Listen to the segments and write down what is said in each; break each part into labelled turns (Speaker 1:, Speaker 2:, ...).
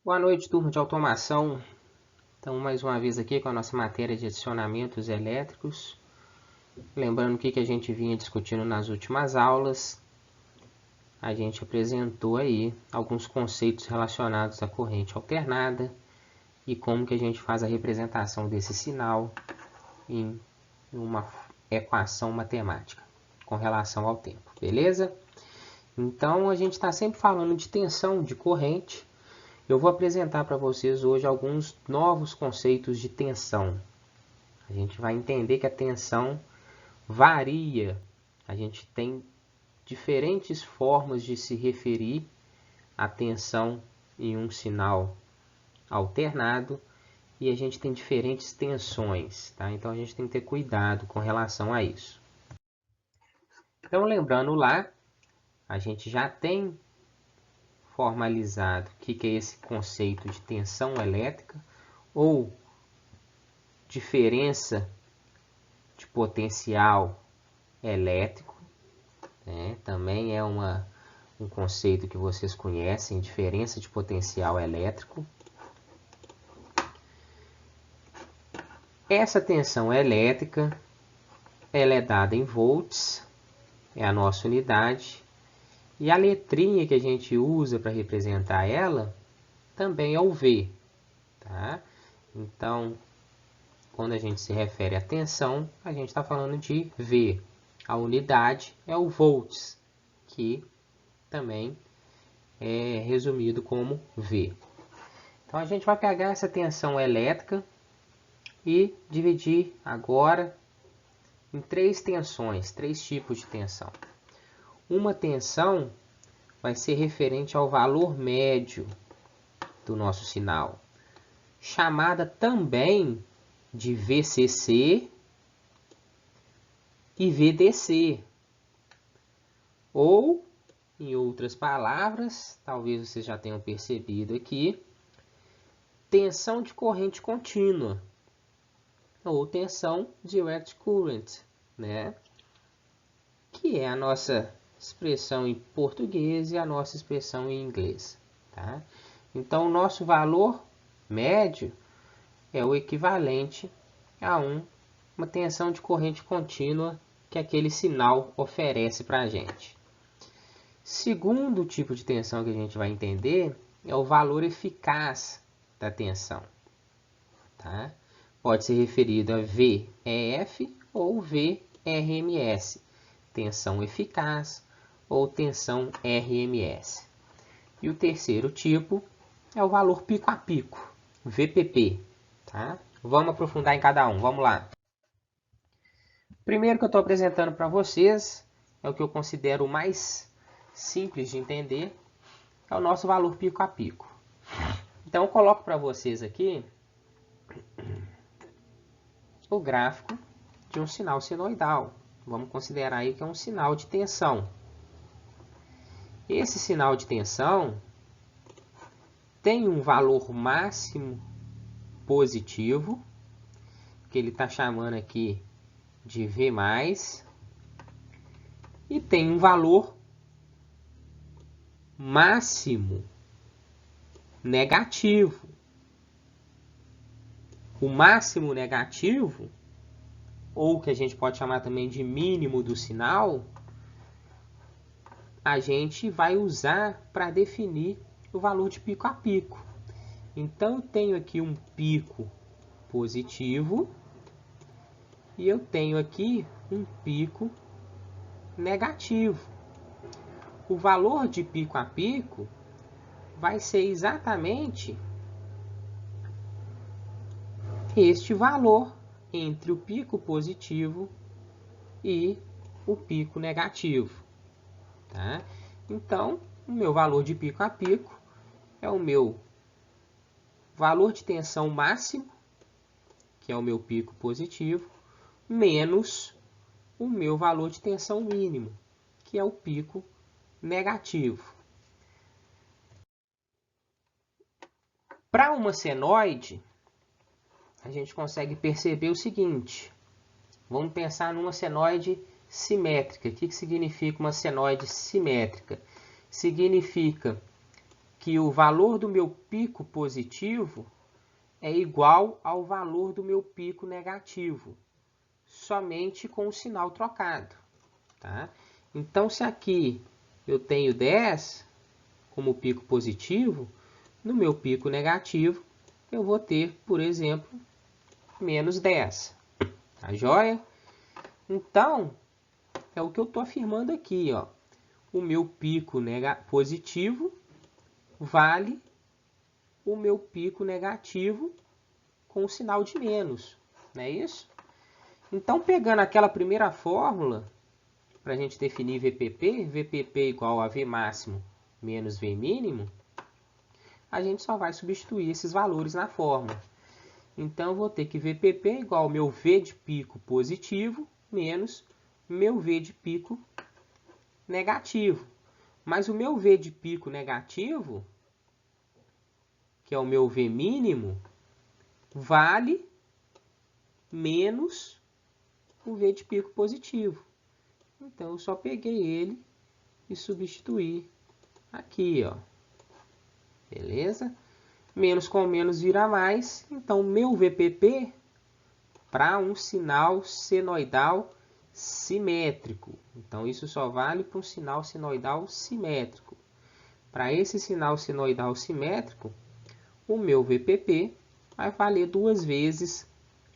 Speaker 1: Boa noite, turma de automação. Então, mais uma vez aqui com a nossa matéria de acionamentos elétricos. Lembrando o que a gente vinha discutindo nas últimas aulas. A gente apresentou aí alguns conceitos relacionados à corrente alternada e como que a gente faz a representação desse sinal em uma equação matemática com relação ao tempo, beleza? Então, a gente está sempre falando de tensão de corrente. Eu vou apresentar para vocês hoje alguns novos conceitos de tensão. A gente vai entender que a tensão varia. A gente tem diferentes formas de se referir à tensão em um sinal alternado e a gente tem diferentes tensões, tá? Então a gente tem que ter cuidado com relação a isso. Então, lembrando lá, a gente já tem formalizado o que é esse conceito de tensão elétrica ou diferença de potencial elétrico, né? Também é um conceito que vocês conhecem, diferença de potencial elétrico. Essa tensão elétrica, ela é dada em volts, é a nossa unidade, e a letrinha que a gente usa para representar ela também é o V, tá? Então, quando a gente se refere à tensão, a gente está falando de V. A unidade é o volts, que também é resumido como V. Então, a gente vai pegar essa tensão elétrica e dividir agora em três tensões, três tipos de tensão. Uma tensão vai ser referente ao valor médio do nosso sinal, chamada também de VCC e VDC. Ou, em outras palavras, talvez vocês já tenham percebido aqui, tensão de corrente contínua, ou tensão direct current, né? Que é a nossa expressão em português e a nossa expressão em inglês, tá? Então, o nosso valor médio é o equivalente a uma tensão de corrente contínua que aquele sinal oferece para a gente. Segundo tipo de tensão que a gente vai entender é o valor eficaz da tensão, tá? Pode ser referido a VEF ou VRMS, tensão eficaz ou tensão RMS. E o terceiro tipo é o valor pico a pico, VPP, tá? Vamos aprofundar em cada um, vamos lá. O primeiro que eu estou apresentando para vocês é o que eu considero o mais simples de entender, é o nosso valor pico a pico. Então, eu coloco para vocês aqui o gráfico de um sinal senoidal. Vamos considerar aí que é um sinal de tensão. Esse sinal de tensão tem um valor máximo positivo, que ele está chamando aqui de V+, e tem um valor máximo negativo. O máximo negativo, ou que a gente pode chamar também de mínimo do sinal, a gente vai usar para definir o valor de pico a pico. Então, eu tenho aqui um pico positivo e eu tenho aqui um pico negativo. O valor de pico a pico vai ser exatamente este valor entre o pico positivo e o pico negativo, tá? Então, o meu valor de pico a pico é o meu valor de tensão máximo, que é o meu pico positivo, menos o meu valor de tensão mínimo, que é o pico negativo. Para uma senoide, a gente consegue perceber o seguinte. Vamos pensar numa senoide simétrica. O que significa uma senoide simétrica? Significa que o valor do meu pico positivo é igual ao valor do meu pico negativo, somente com o sinal trocado, tá? Então, se aqui eu tenho 10 como pico positivo, no meu pico negativo eu vou ter, por exemplo, menos 10. Tá joia? Então, é o que eu estou afirmando aqui, ó. O meu pico positivo vale o meu pico negativo com o sinal de menos, não é isso? Então, pegando aquela primeira fórmula, para a gente definir VPP, VPP igual a V máximo menos V mínimo, a gente só vai substituir esses valores na fórmula. Então, eu vou ter que VPP igual ao meu V de pico positivo menos meu V de pico negativo. Mas o meu V de pico negativo, que é o meu V mínimo, vale menos o V de pico positivo. Então, eu só peguei ele e substituí aqui, ó. Beleza? Menos com menos vira mais. Então, meu VPP, para um sinal senoidal simétrico. Então, isso só vale para um sinal senoidal simétrico. Para esse sinal senoidal simétrico, o meu VPP vai valer 2 vezes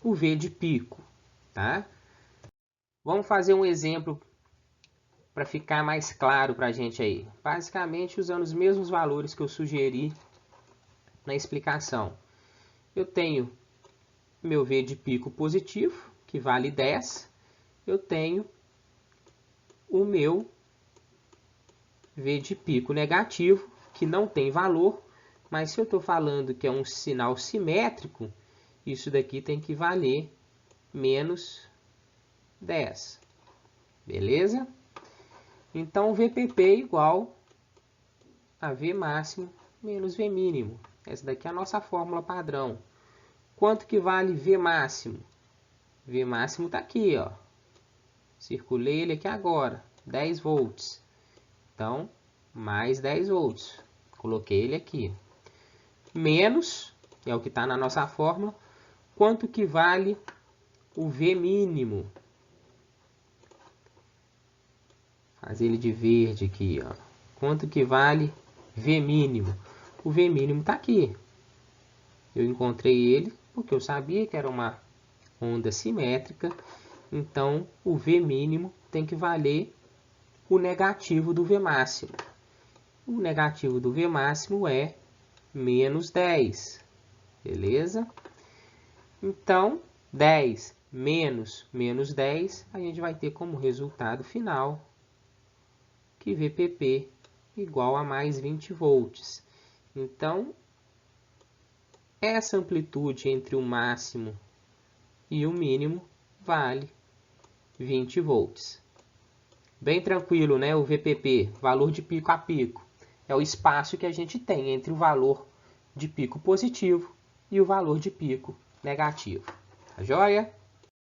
Speaker 1: o V de pico, tá? Vamos fazer um exemplo para ficar mais claro para a gente aí. Basicamente, usando os mesmos valores que eu sugeri na explicação. Eu tenho meu V de pico positivo, que vale 10. Eu tenho o meu V de pico negativo, que não tem valor, mas se eu estou falando que é um sinal simétrico, isso daqui tem que valer menos 10. Beleza? Então, VPP é igual a V máximo menos V mínimo. Essa daqui é a nossa fórmula padrão. Quanto que vale V máximo? V máximo está aqui, ó. Circulei ele aqui agora, 10 volts. Então, mais 10 volts. Coloquei ele aqui. Menos, que é o que está na nossa fórmula, quanto que vale o V mínimo? Fazer ele de verde aqui, ó. Quanto que vale V mínimo? O V mínimo está aqui. Eu encontrei ele porque eu sabia que era uma onda simétrica. Então, o V mínimo tem que valer o negativo do V máximo. O negativo do V máximo é menos 10. Beleza? Então, 10 menos menos 10, a gente vai ter como resultado final que VPP igual a mais 20 volts. Então, essa amplitude entre o máximo e o mínimo vale 20 volts. Bem tranquilo, né? O VPP, valor de pico a pico, é o espaço que a gente tem entre o valor de pico positivo e o valor de pico negativo. Tá joia?